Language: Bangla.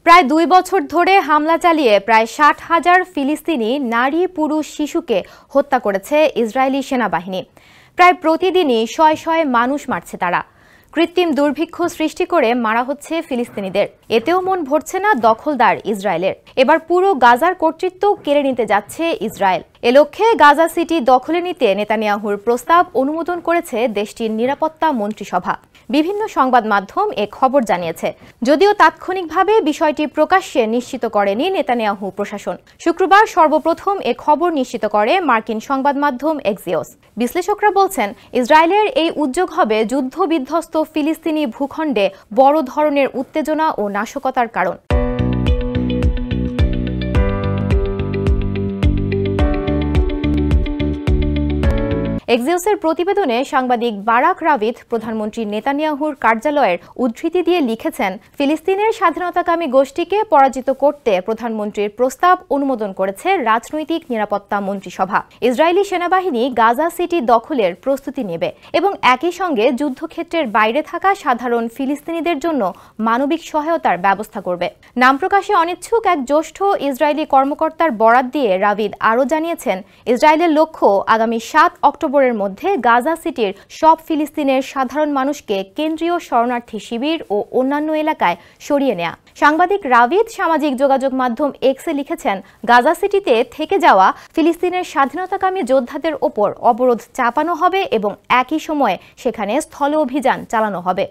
প্রায় ২ বছর ধরে হামলা চালিয়ে প্রায় ৬০,০০০ ফিলিস্তিনি নারী, পুরুষ, শিশুকে হত্যা করেছে ইসরায়েলি সেনাবাহিনী। প্রায় প্রতিদিনই শয়ে শয়ে মানুষ মারছে তারা। কৃত্রিম দুর্ভিক্ষ সৃষ্টি করে মারা হচ্ছে ফিলিস্তিনিদের। এতেও মন ভরছে না দখলদার ইসরায়েলের। এবার পুরো গাজার কর্তৃত্ব কেড়ে নিতে যাচ্ছে ইসরায়েল। এ লক্ষ্যে গাজা সিটি দখলে নিতে নেতানিয়াহুর প্রস্তাব অনুমোদন করেছে দেশটির নিরাপত্তা মন্ত্রিসভা। বিভিন্ন সংবাদ মাধ্যম এ খবর জানিয়েছে, যদিও তাৎক্ষণিকভাবে বিষয়টি প্রকাশ্যে নিশ্চিত করেনি নেতানিয়াহু প্রশাসন। শুক্রবার সর্বপ্রথম এ খবর নিশ্চিত করে মার্কিন সংবাদ মাধ্যম এক্সিওস। বিশ্লেষকরা বলছেন, ইসরায়েলের এই উদ্যোগ হবে যুদ্ধবিধ্বস্ত ফিলিস্তিনি ভূখণ্ডে বড় ধরনের উত্তেজনা ও নাশকতার কারণ। এক্সিওসের প্রতিবেদনে সাংবাদিক বারাক রাবিথ প্রধানমন্ত্রী নেতানিয়াহুর কার্যালয়ের উদ্ধৃতি দিয়ে লিখেছেন, ফিলিস্তিনের স্বাধীনতাকামী গোষ্ঠীকে পরাজিত করতে প্রধানমন্ত্রীর প্রস্তাব অনুমোদন করেছে রাজনৈতিক নিরাপত্তা মন্ত্রিসভা। ইসরায়েলি সেনাবাহিনী গাজা সিটি দখলের প্রস্তুতি নেবে এবং একই সঙ্গে যুদ্ধক্ষেত্রের বাইরে থাকা সাধারণ ফিলিস্তিনিদের জন্য মানবিক সহায়তার ব্যবস্থা করবে। নাম প্রকাশে অনিচ্ছুক এক জ্যেষ্ঠ ইসরায়েলি কর্মকর্তার বরাত দিয়ে রাবিদ আরও জানিয়েছেন, ইসরায়েলের লক্ষ্য আগামী ৭ অক্টোবরের মধ্যে গাজা সিটির সব ফিলিস্তিনের সাধারণ মানুষকে কেন্দ্রীয় শরণার্থী শিবির ও অন্যান্য এলাকায় সরিয়ে নেয়া। সাংবাদিক রাবিদ সামাজিক যোগাযোগ মাধ্যম এক্সে লিখেছেন, গাজা সিটিতে থেকে যাওয়া ফিলিস্তিনের স্বাধীনতাকামী যোদ্ধাদের ওপর অবরোধ চাপানো হবে এবং একই সময়ে সেখানে স্থল অভিযান চালানো হবে।